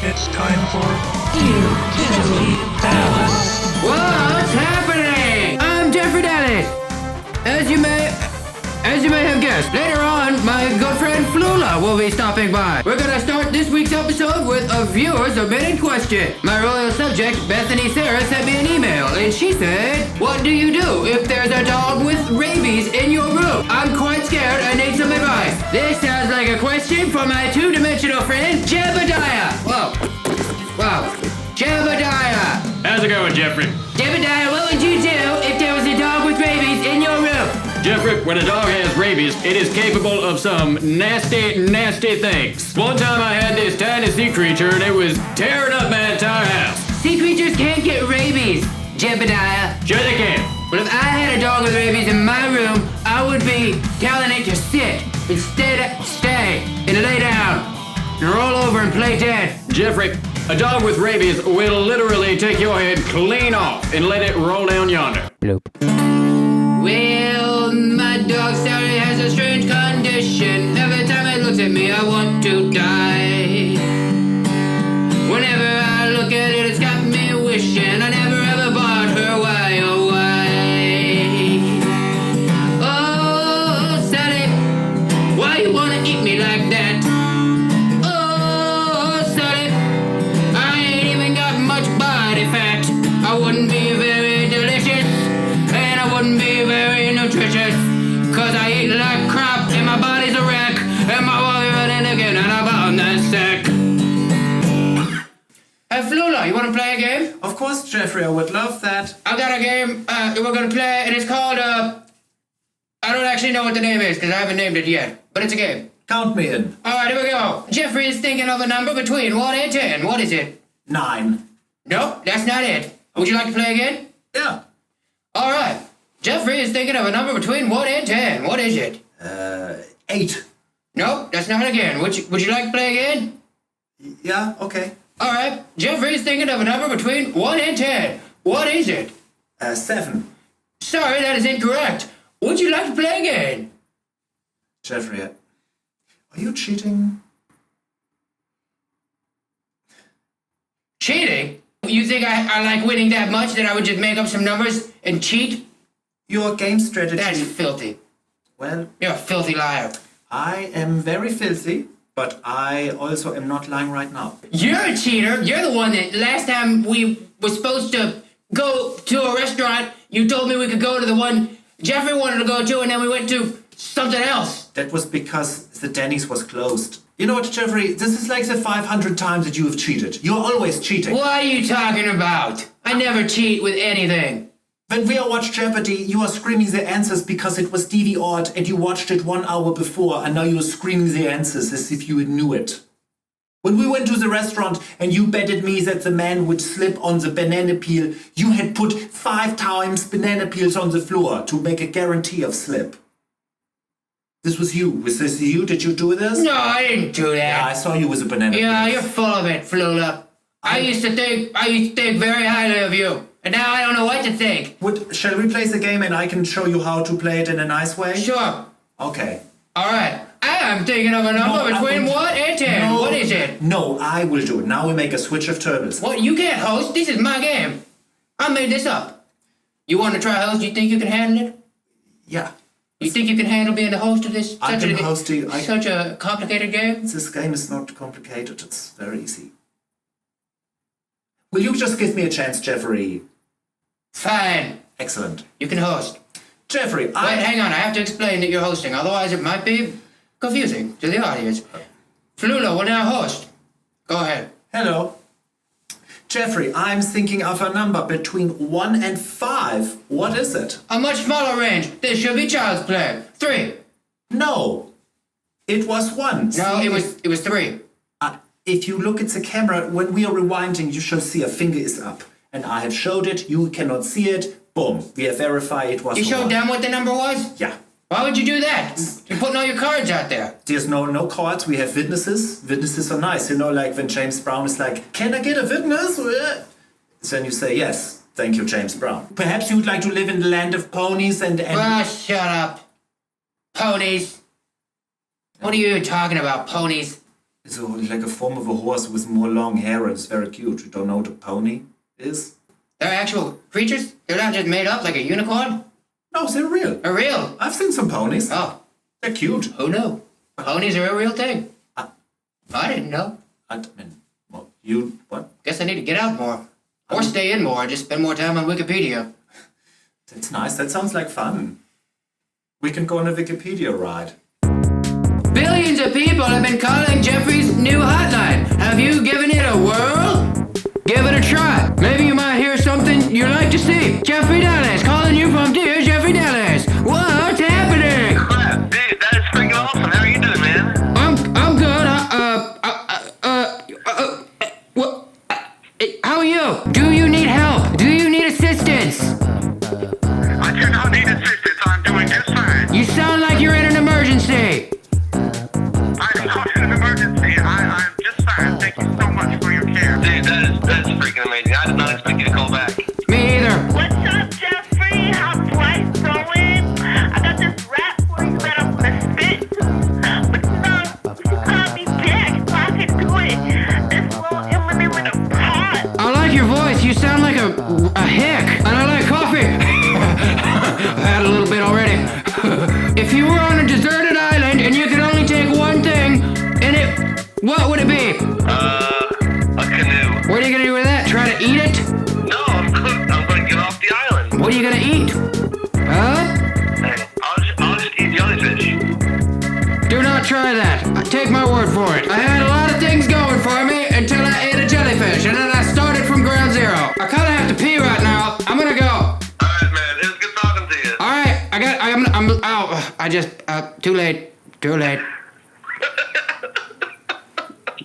It's time for Dear Diddly Dallas. What's happening? I'm Jeffery Dallas. As you may have guessed, later on, my good friend Flula will be stopping by. We're gonna start this week's episode with a viewer submitted question. My royal subject, Bethany Sarah, sent me an email, and she said, "What do you do if there's a dog with rabies in your room? I'm quite scared. I need some advice." This sounds like a question for my two-dimensional friend, Jebediah. Wow. Jebediah. How's it going, Jeffrey? Jebediah, what would you do if there was a dog with rabies in your room? Jeffrey, when a dog has rabies, it is capable of some nasty, nasty things. One time I had this tiny sea creature and it was tearing up my entire house. Sea creatures can't get rabies, Jebediah. Sure they can. But if I had a dog with rabies in my room, I would be telling it to sit, instead stay, and lay down, and roll over and play dead. Jeffrey, a dog with rabies will literally take your head clean off and let it roll down yonder. Bloop. Well, my dog Sally has a strange condition. Every time it looks at me, I want to die. Whenever I look at it, it's got me wishing I never ever bought her. Why, oh why? Oh, Sally, why you wanna eat me like that? Oh, Sally, I ain't even got much body fat. I wouldn't be very delicious, and I wouldn't be very nutritious, 'cause I eat like crap, and my body's a wreck, and my body running again, and I'm on that sack. Hey, Flula, you wanna play a game? Of course, Jeffrey, I would love that. I got a game we're gonna play, and it's called, I don't actually know what the name is, because I haven't named it yet, but it's a game. Count me in. Alright, here we go. Jeffrey is thinking of a number between 1 and 10. What is it? 9. Nope, that's not it. Would you like to play again? Yeah. Alright. Jeffrey is thinking of a number between 1 and 10. What is it? 8. Nope, that's not again. Would you like to play again? Yeah, okay. Alright. Jeffrey is thinking of a number between 1 and 10. What is it? 7. Sorry, that is incorrect. Would you like to play again? Jeffrey, are you cheating? Cheating? You think I like winning that much that I would just make up some numbers and cheat? Your game strategy... That's filthy. Well, You're a filthy liar. I am very filthy, but I also am not lying right now. You're a cheater. You're the one that last time we were supposed to go to a restaurant, you told me we could go to the one Jeffrey wanted to go to, and then we went to something else. That was because the Denny's was closed. You know what, Jeffrey? This is like the 500 times that you have cheated. You're always cheating. What are you talking about? I never cheat with anything. When we watched Jeopardy, you are screaming the answers because it was DVR'd and you watched it 1 hour before, and now you're screaming the answers as if you knew it. When we went to the restaurant and you betted me that the man would slip on the banana peel, you had put 5 times banana peels on the floor to make a guarantee of slip. This was you. Was this you? Did you do this? No, I didn't do Yeah, I that. saw you with a banana peel. Yeah, you're full of it, Flula. I used to think very highly of you, and now I don't know what to think. Shall we play the game and I can show you how to play it in a nice way? Sure. Okay. All right. I'm thinking of a number between 1 and 10. No. What is it? No, I will do it. Now we make a switch of turtles. What? You can't host. This is my game. I made this up. You want to try host? You think you can handle it? Yeah. You think you can handle being the host of this? I've been hosting. Such a complicated game? This game is not complicated. It's very easy. Will you just give me a chance, Jeffrey? Fine. Excellent. You can host. Jeffrey, Wait, hang on. I have to explain that you're hosting. Otherwise, it might be confusing to the audience. Flula will now host. Go ahead. Hello. Jeffrey, I'm thinking of a number between 1 and 5. What is it? A much smaller range. This should be child's play. 3. No. It was 1. No, See, it was 3. If you look at the camera, when we are rewinding, you shall see a finger is up. And I have showed it. You cannot see it. Boom. We have verified it was You showed 1. them what the number was? Yeah. Why would you do that? You're putting all your cards out there. There's no cards. We have witnesses. Witnesses are nice. You know, like when James Brown is like, "Can I get a witness?" Then you say, "Yes, thank you, James Brown." Perhaps you would like to live in the land of ponies and... Ah, shut up. Ponies. What are you talking about, ponies? It's like a form of a horse with more long hair and it's very cute. You don't know what a pony is? They're actual creatures? They're not just made up like a unicorn? No, they're real. They're real? I've seen some ponies. Oh. They're cute. Who knew? Ponies are a real thing. I didn't know. I mean, well, you, what? Guess I need to get out more. Or stay in more and just spend more time on Wikipedia. That's nice. That sounds like fun. We can go on a Wikipedia ride. Billions of people have been calling Jeffrey's new hotline. Have you given it a whirl? Give it a try. Maybe you might hear something you'd like to see. Jeffrey Dallas calling you from Dear Jeffrey Dallas. What's happening? Crap, dude, that is freaking awesome. How are you doing, man? I'm good. How are you? Do you need help? Do you need assistance? I do not need assistance. I'm doing just fine. You sound like you're in an emergency. I'm not in an emergency. I'm just fine. Thank you so much for your care. Dude, that's freaking amazing. I did not expect you to call back. Me either. What's up, Jeffrey? How's life going? I got this rap for you that I'm gonna spit to. But you gotta be back so I can do it. This little Eminem in a pot. I like your voice. You sound like a hick. And I like coffee. I've had a little bit already. If you were on a deserted island and you could only take one thing in it, what would it be? A canoe. What are you gonna do with that? Try to eat it? No, I'm gonna get off the island. What are you gonna eat? Huh? Hey, I'll just eat jellyfish. Do not try that. Take my word for it. I had a lot of things going for me until I ate a jellyfish, and then I started from ground zero. I kinda have to pee right now. I'm gonna go. Alright, man. It was good talking to you. Alright, I'm out. I just, too late.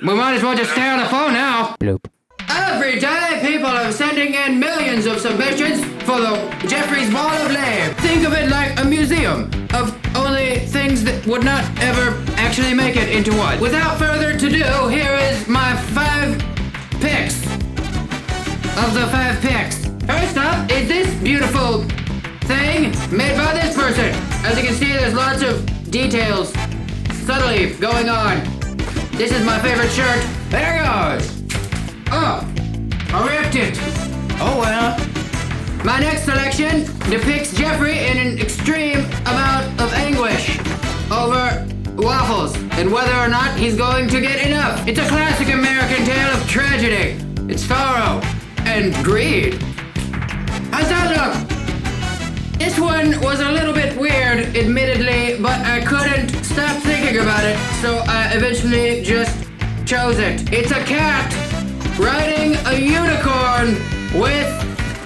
We might as well just stay on the phone now. Bloop. Every day, people are sending in millions of submissions for the Jeffrey's Ball of Lame. Think of it like a museum of only things that would not ever actually make it into one. Without further ado, here is my 5 picks of the 5 picks. First up is this beautiful thing made by this person. As you can see, there's lots of details subtly going on. This is my favorite shirt. There it goes. Oh, I ripped it. Oh well. My next selection depicts Jeffrey in an extreme amount of anguish over waffles and whether or not he's going to get enough. It's a classic American tale of tragedy. It's sorrow and greed. How's that look? This one was a little bit weird, admittedly, but I couldn't stop thinking about it, so I eventually just chose it. It's a cat riding a unicorn with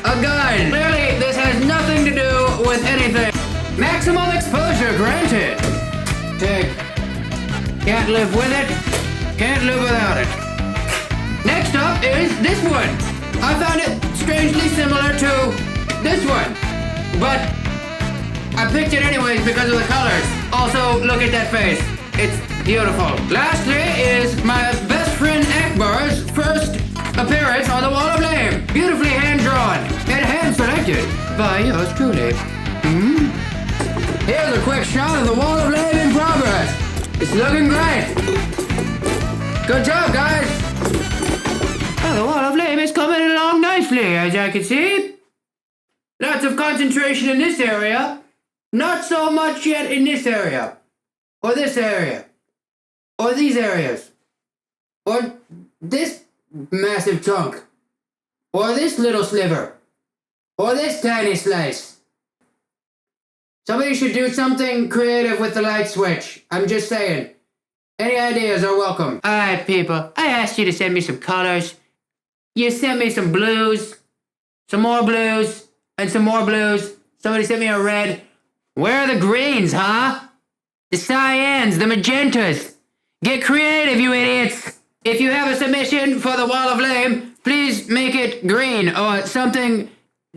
a gun. Clearly, this has nothing to do with anything. Maximum exposure granted. Take. Can't live with it. Can't live without it. Next up is this one. I found it strangely similar to this one, but I picked it anyways because of the colors. Also, look at that face. It's beautiful. Lastly is my best friend Akbar's first appearance on the Wall of Lame. Beautifully hand-drawn and hand-selected by yours truly. Here's a quick shot of the Wall of Lame in progress. It's looking great. Good job, guys. Oh, the Wall of Lame is coming along nicely, as I can see. Lots of concentration in this area. Not so much yet in this area. Or this area. Or these areas. Or this massive chunk. Or this little sliver. Or this tiny slice. Somebody should do something creative with the light switch. I'm just saying. Any ideas are welcome. Alright, people. I asked you to send me some colors. You sent me some blues. Some more blues. And some more blues. Somebody sent me a red. Where are the greens, huh? The cyans, the magentas. Get creative, you idiots. If you have a submission for the Wall of Lame, please make it green or something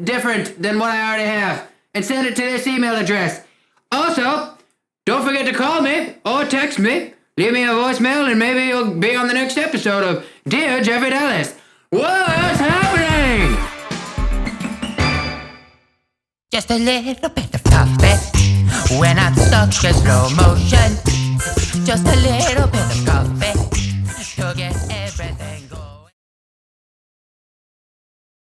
different than what I already have. And send it to this email address. Also, don't forget to call me or text me. Leave me a voicemail and maybe you'll be on the next episode of Dear Jeffrey Dallas. What's happening? Just a little bit of coffee when I'm stuck in slow motion. Just a little bit of coffee.